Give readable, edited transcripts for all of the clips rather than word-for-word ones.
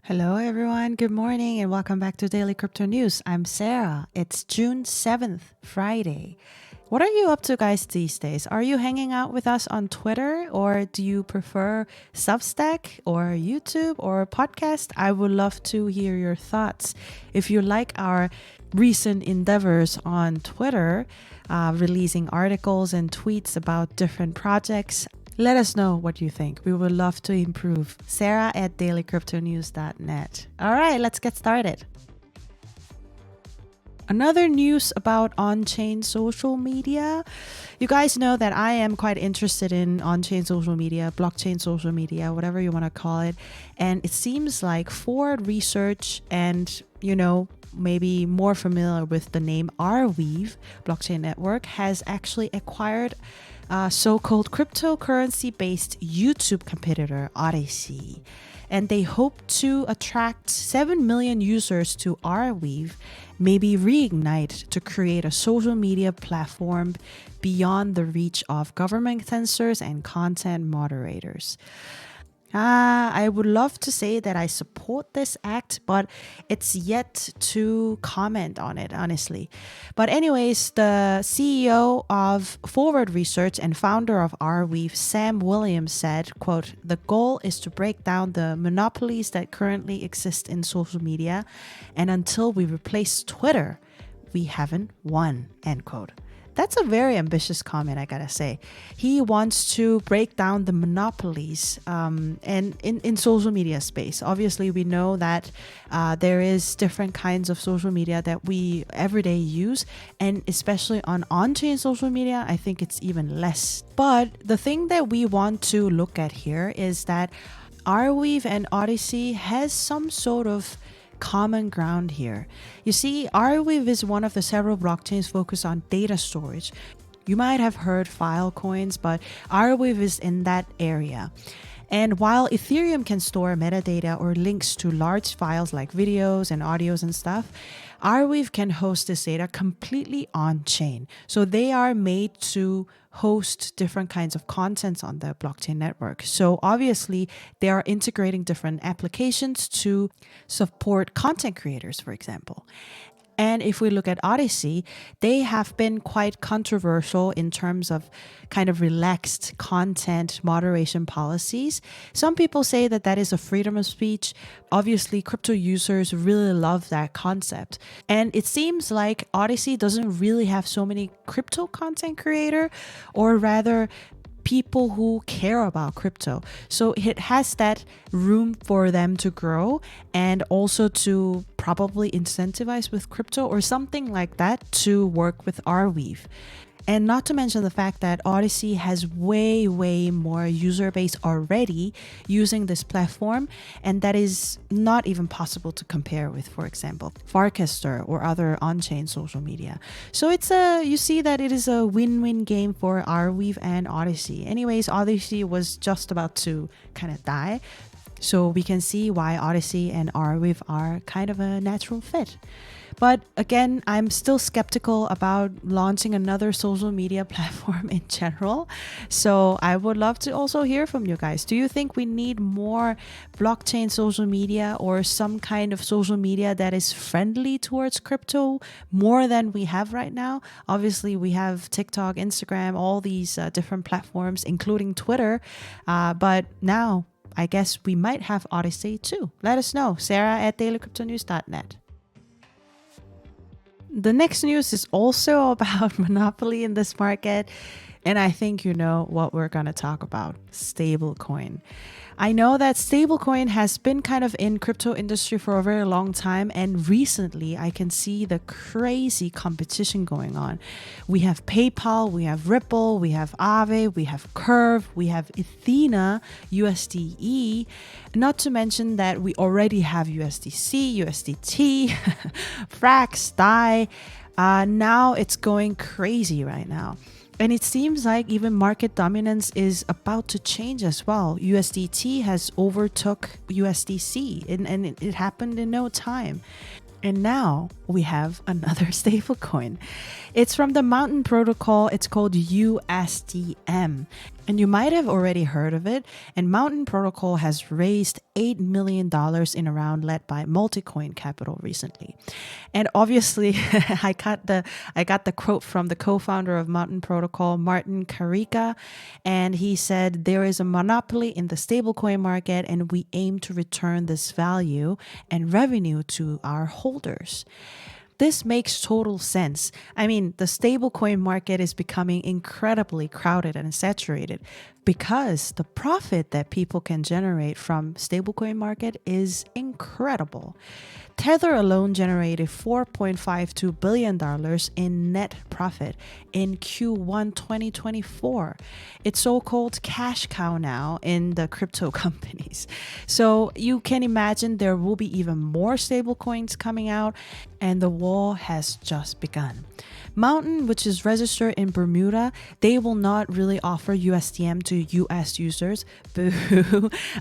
Hello, everyone. Good morning and welcome back to Daily Crypto News. I'm Sarah. It's June 7th, Friday. What are you up to, guys, these days? Are you hanging out with us on Twitter, or do you prefer Substack or YouTube or podcast? I would love to hear your thoughts. If you like our recent endeavors on Twitter, releasing articles and tweets about different projects, let us know what you think. We would love to improve. Sarah at dailycryptonews.net. All right, let's get started. Another news about on-chain social media. You guys know that I am quite interested in on-chain social media, blockchain social media, whatever you want to call it. And it seems like Forward Research and, maybe more familiar with the name Arweave blockchain network has actually acquired so-called cryptocurrency-based YouTube competitor Odyssey. And they hope to attract 7 million users to Arweave, maybe reignite to create a social media platform beyond the reach of government censors and content moderators. I would love to say that I support this act, but it's yet to comment on it, honestly. But anyways, the CEO of Forward Research and founder of Arweave, Sam Williams, said, quote, "The goal is to break down the monopolies that currently exist in social media, and until we replace Twitter, we haven't won," end quote. That's a very ambitious comment, I gotta say. He wants to break down the monopolies and in social media space. Obviously, we know that there is different kinds of social media that we everyday use, and especially on-chain social media, I think it's even less. But the thing that we want to look at here is that Arweave and Odyssey has some sort of common ground here. You see, Arweave is one of the several blockchains focused on data storage. You might have heard Filecoins, but Arweave is in that area. And while Ethereum can store metadata or links to large files like videos and audios and stuff, Arweave can host this data completely on-chain. So they are made to host different kinds of contents on the blockchain network. So obviously, they are integrating different applications to support content creators, for example. And if we look at Odyssey, they have been quite controversial in terms of kind of relaxed content moderation policies. Some people say that that is a freedom of speech. Obviously, crypto users really love that concept. And it seems like Odyssey doesn't really have so many crypto content creator, or rather people who care about crypto. So it has that room for them to grow and also to probably incentivize with crypto or something like that to work with Arweave. And not to mention the fact that Odyssey has way more user base already using this platform, and that is not even possible to compare with, for example, Farcaster or other on-chain social media. So you see that it is a win-win game for Arweave and Odyssey. Anyways, Odyssey was just about to kind of die. So we can see why Odyssey and Arweave are kind of a natural fit. But again, I'm still skeptical about launching another social media platform in general. So I would love to also hear from you guys. Do you think we need more blockchain social media or some kind of social media that is friendly towards crypto more than we have right now? Obviously, we have TikTok, Instagram, all these different platforms, including Twitter. But now, I guess we might have Odyssey too. Let us know. Sarah at dailycryptonews.net. The next news is also about monopoly in this market. And I think you know what we're going to talk about, stablecoin. I know that stablecoin has been kind of in crypto industry for a very long time, and recently I can see the crazy competition going on. We have PayPal, we have Ripple, we have Aave, we have Curve, we have Ethena, USDE, not to mention that we already have USDC, USDT, Frax, DAI. Now it's going crazy right now. And it seems like even market dominance is about to change as well. USDT has overtook USDC and it happened in no time. And now we have another stablecoin. It's from the Mountain Protocol. It's called USDM. And you might have already heard of it. And Mountain Protocol has raised $8 million in a round led by Multicoin Capital recently. And obviously, I got the quote from the co-founder of Mountain Protocol, Martin Carica, and he said, "There is a monopoly in the stablecoin market, and we aim to return this value and revenue to our holders." This makes total sense. I mean, the stablecoin market is becoming incredibly crowded and saturated because the profit that people can generate from stablecoin market is incredible. Tether alone generated $4.52 billion in net profit in Q1 2024. It's so-called cash cow now in the crypto companies. So you can imagine there will be even more stablecoins coming out, and the war has just begun. Mountain, which is registered in Bermuda, they will not really offer USDM to US users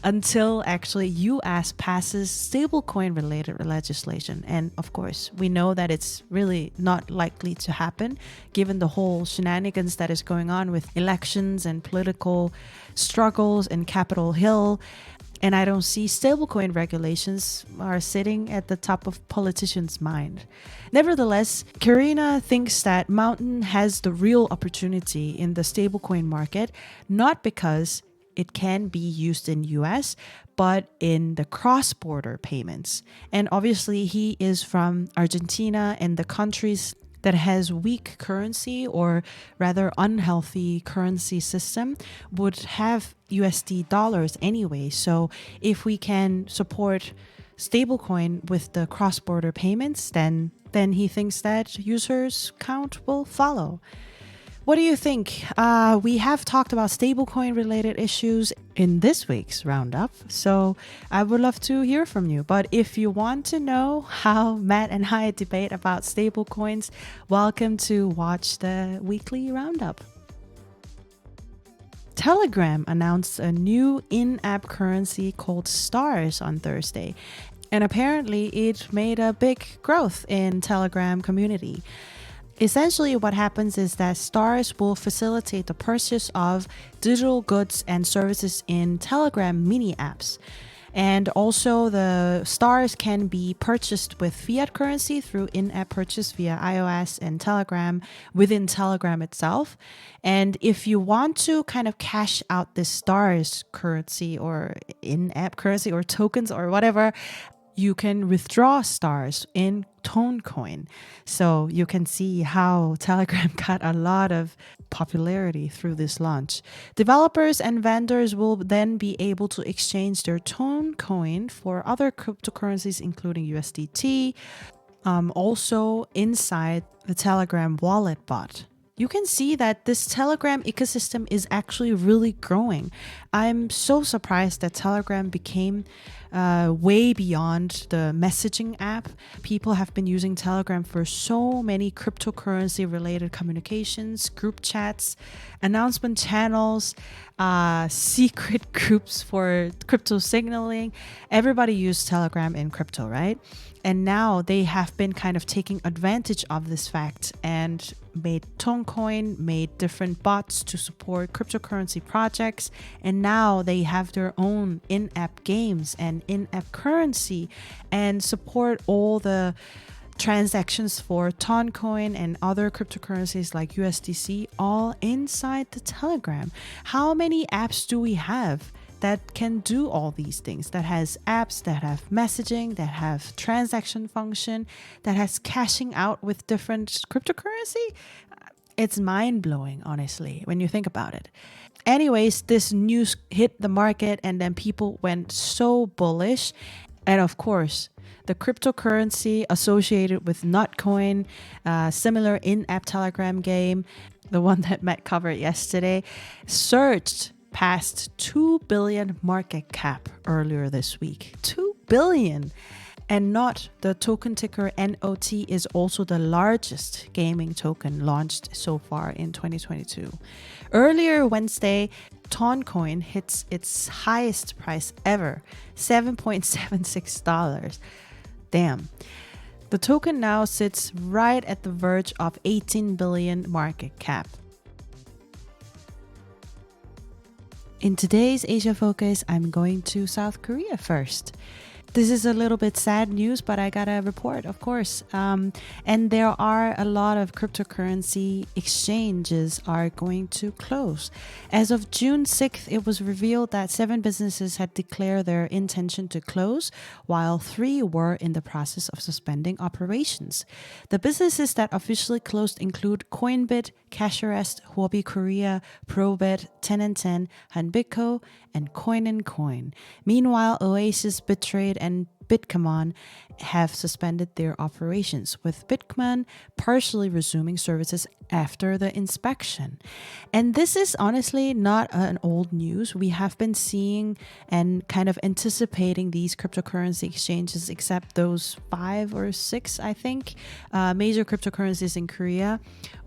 until actually US passes stablecoin related legislation. And of course, we know that it's really not likely to happen given the whole shenanigans that is going on with elections and political struggles in Capitol Hill. And I don't see stablecoin regulations are sitting at the top of politicians' mind. Nevertheless, Karina thinks that Mountain has the real opportunity in the stablecoin market, not because it can be used in US, but in the cross-border payments. And obviously, he is from Argentina, and the countries that has weak currency or rather unhealthy currency system would have USD dollars anyway. So if we can support stablecoin with the cross-border payments, then he thinks that users count will follow. What do you think? We have talked about stablecoin related issues in this week's roundup, so I would love to hear from you. But if you want to know how Matt and I debate about stablecoins, welcome to watch the weekly roundup. Telegram announced a new in-app currency called Stars on Thursday, and apparently it made a big growth in Telegram community. Essentially, what happens is that Stars will facilitate the purchase of digital goods and services in Telegram mini apps. And also, the Stars can be purchased with fiat currency through in-app purchase via iOS and Telegram within Telegram itself. And if you want to kind of cash out this Stars currency or in-app currency or tokens or whatever, you can withdraw Stars in Tonecoin. So you can see how Telegram got a lot of popularity through this launch. Developers and vendors will then be able to exchange their Tonecoin for other cryptocurrencies, including USDT, also inside the Telegram wallet bot. You can see that this Telegram ecosystem is actually really growing. I'm so surprised that Telegram became way beyond the messaging app. People have been using Telegram for so many cryptocurrency related communications, group chats, announcement channels, secret groups for crypto signaling. Everybody used Telegram in crypto, right? And now they have been kind of taking advantage of this fact and made Tonecoin, made different bots to support cryptocurrency projects. And now they have their own in-app games and in-app currency and support all the transactions for Tonecoin and other cryptocurrencies like USDC all inside the Telegram. How many apps do we have that can do all these things, that has apps, that have messaging, that have transaction function, that has cashing out with different cryptocurrency? It's mind-blowing, honestly, when you think about it. Anyways, this news hit the market and then people went so bullish. And of course, the cryptocurrency associated with Notcoin, similar in-app Telegram game, the one that Matt covered yesterday, surged past 2 billion market cap earlier this week. 2 billion. And not the token ticker NOT is also the largest gaming token launched so far in 2022. Earlier Wednesday, Tonecoin hits its highest price ever, $7.76. Damn. The token now sits right at the verge of 18 billion market cap. In today's Asia Focus, I'm going to South Korea first. This is a little bit sad news, but I got a report, of course. And there are a lot of cryptocurrency exchanges are going to close. As of June 6th, it was revealed that 7 businesses had declared their intention to close, while 3 were in the process of suspending operations. The businesses that officially closed include Coinbit, Cash Arrest, Huobi Korea, Probit, 10 Hanbitco, and Coin. Meanwhile, Oasis, Bitrade, and Bitcoin have suspended their operations, with Bitcoin partially resuming services after the inspection. And this is honestly not an old news. We have been seeing and kind of anticipating these cryptocurrency exchanges, except those 5 or 6, I think, major cryptocurrencies in Korea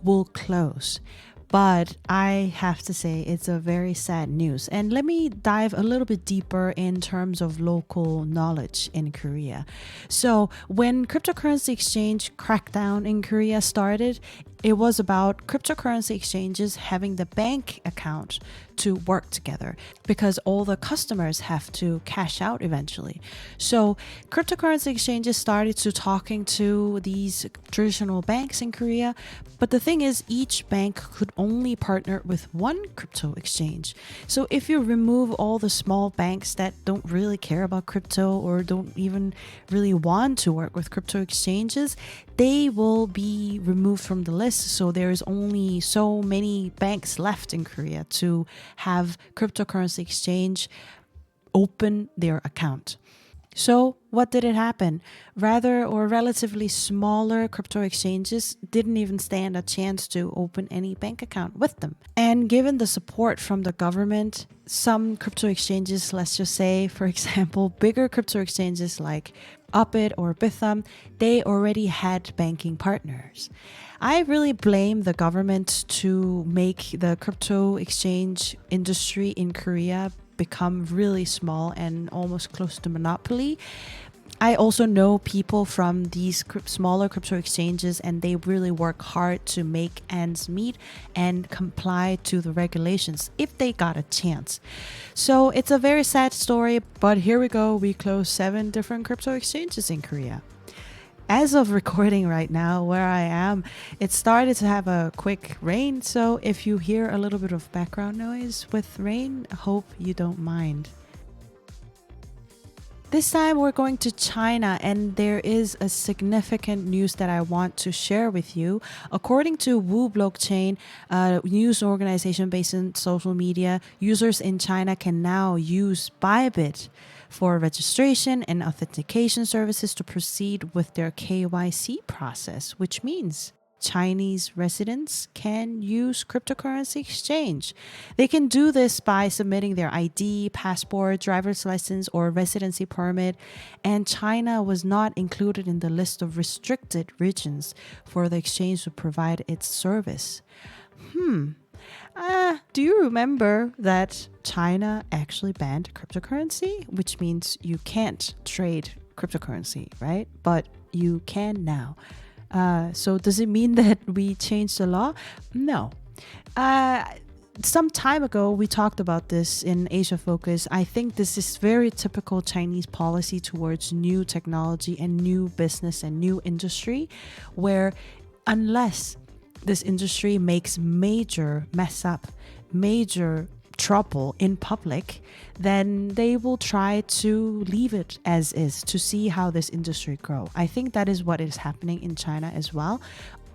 will close. But I have to say it's a very sad news. And let me dive a little bit deeper in terms of local knowledge in Korea. So when cryptocurrency exchange crackdown in Korea started, it was about cryptocurrency exchanges having the bank account to work together because all the customers have to cash out eventually. So cryptocurrency exchanges started to talking to these traditional banks in Korea. But the thing is, each bank could only partner with one crypto exchange. So if you remove all the small banks that don't really care about crypto or don't even really want to work with crypto exchanges, they will be removed from the list. So there's only so many banks left in Korea to have cryptocurrency exchange open their account. So what did it happen? Relatively smaller crypto exchanges didn't even stand a chance to open any bank account with them. And given the support from the government, some crypto exchanges, let's just say, for example, bigger crypto exchanges like Upbit or Bithum, they already had banking partners. I really blame the government to make the crypto exchange industry in Korea become really small and almost close to monopoly. I also know people from these smaller crypto exchanges, and they really work hard to make ends meet and comply to the regulations if they got a chance. So it's a very sad story, but here we go. We closed 7 different crypto exchanges in Korea. As of recording right now, where I am, it started to have a quick rain. So if you hear a little bit of background noise with rain, I hope you don't mind. This time we're going to China, and there is a significant news that I want to share with you. According to Wu Blockchain, a news organization based in social media, users in China can now use Bybit for registration and authentication services to proceed with their KYC process, which means Chinese residents can use cryptocurrency exchange. They can do this by submitting their ID, passport, driver's license, or residency permit. And China was not included in the list of restricted regions for the exchange to provide its service. Do you remember that China actually banned cryptocurrency? Which means you can't trade cryptocurrency, right? But you can now. So does it mean that we changed the law? No. Some time ago, we talked about this in Asia Focus. I think this is very typical Chinese policy towards new technology and new business and new industry, where unless this industry makes major mess up, major trouble in public, then they will try to leave it as is to see how this industry grow. I think that is what is happening in China as well.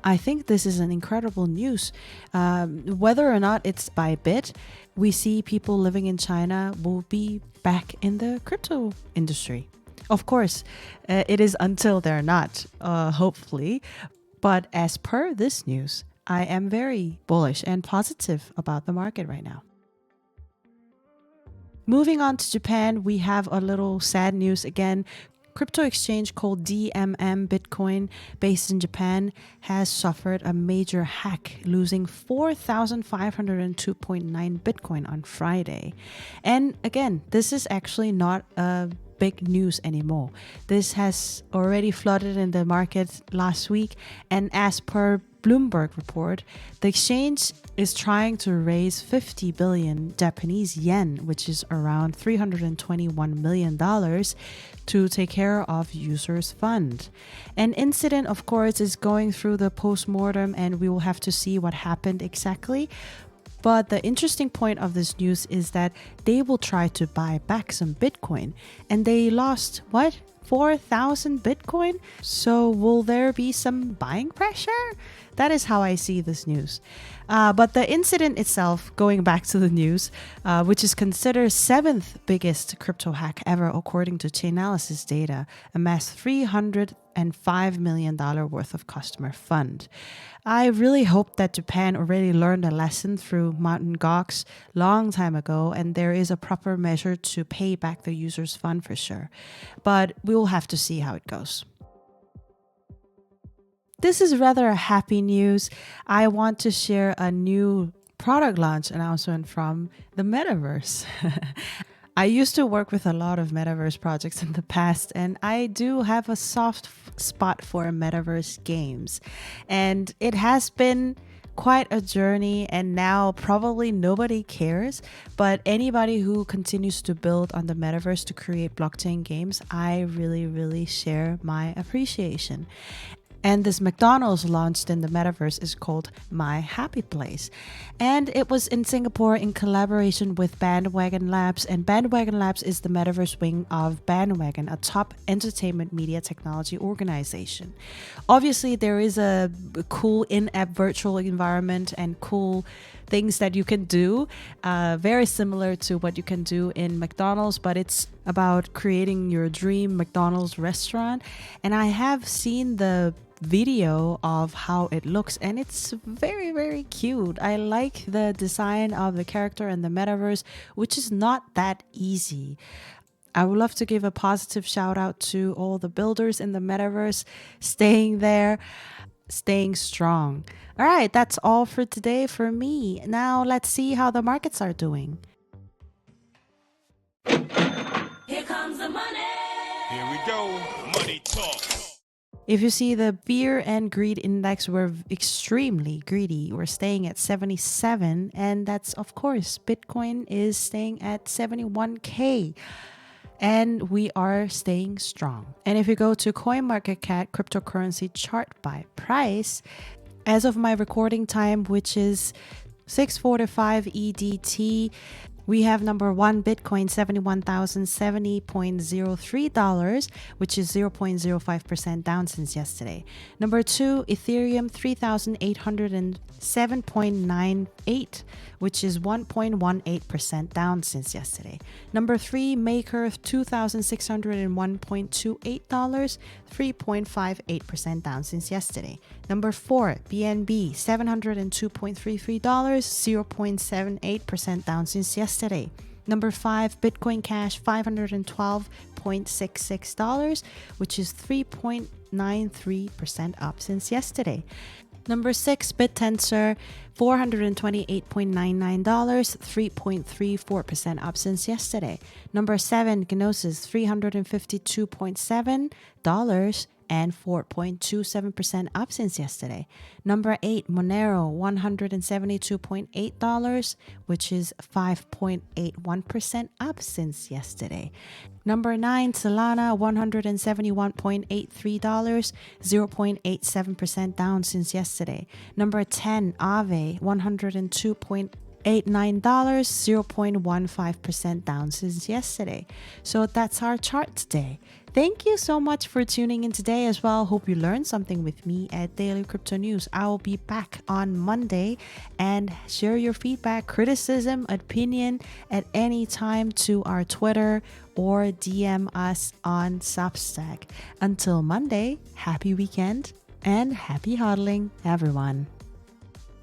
I think this is an incredible news. Whether or not it's Bybit, we see people living in China will be back in the crypto industry. Of course, it is until they're not, hopefully. But as per this news, I am very bullish and positive about the market right now. Moving on to Japan, we have a little sad news again. Crypto exchange called DMM Bitcoin, based in Japan, has suffered a major hack, losing 4,502.9 Bitcoin on Friday. And again, this is actually not a big news anymore. This has already flooded in the market last week, and as per Bloomberg report, the exchange is trying to raise 50 billion Japanese yen, which is around $321 million, to take care of users' fund. An incident, of course, is going through the post-mortem, and we will have to see what happened exactly. But the interesting point of this news is that they will try to buy back some Bitcoin, and they lost, 4,000 Bitcoin? So will there be some buying pressure? That is how I see this news. But the incident itself, going back to the news, which is considered 7th biggest crypto hack ever according to Chainalysis data, amassed $305 million worth of customer fund. I really hope that Japan already learned a lesson through Mt.Gox long time ago, and there is a proper measure to pay back the user's fund for sure. But we will have to see how it goes. This is rather a happy news. I want to share a new product launch announcement from the metaverse. I used to work with a lot of metaverse projects in the past, and I do have a soft spot for metaverse games. And it has been quite a journey, and now probably nobody cares, but anybody who continues to build on the metaverse to create blockchain games, I really share my appreciation. And this McDonald's launched in the metaverse is called My Happy Place. And it was in Singapore in collaboration with Bandwagon Labs. And Bandwagon Labs is the metaverse wing of Bandwagon, a top entertainment media technology organization. Obviously, there is a cool in-app virtual environment and cool things that you can do, very similar to what you can do in McDonald's, but it's about creating your dream McDonald's restaurant. And I have seen the video of how it looks, and it's very cute. I like the design of the character in the metaverse, which is not that easy. I would love to give a positive shout out to all the builders in the metaverse, staying there, staying strong. All right, that's all for today for me. Now let's see how the markets are doing. Here comes the money. Here we go. Money talk. If you see the fear and greed index, we're extremely greedy. We're staying at 77, and that's, of course, Bitcoin is staying at 71K. And we are staying strong. And if you go to CoinMarketCap cryptocurrency chart by price, as of my recording time, which is 6:45 EDT, we have number 1 Bitcoin $71,070.03, which is 0.05% down since yesterday. Number 2 Ethereum $3,807.98, which is 1.18% down since yesterday. Number 3 Maker $2,601.28, 3.58% down since yesterday. Number 4 BNB $702.33, 0.78% down since yesterday. Number 5 Bitcoin Cash $512.66, which is 3.93% up since yesterday. Number 6 BitTensor $428.99, 3.34% up since yesterday. Number 7 Gnosis $352.7 and 4.27% up since yesterday. Number 8 Monero $172.8, which is 5.81% up since yesterday. Number 9 Solana $171.83, 0.87% down since yesterday. Number 10 Aave $102.89, 0.15% down since yesterday. So that's our chart today. Thank you so much for tuning in today as well. Hope you learned something with me at Daily Crypto News. I will be back on Monday, and share your feedback, criticism, opinion at any time to our Twitter or DM us on Substack. Until Monday, happy weekend and happy hodling, everyone.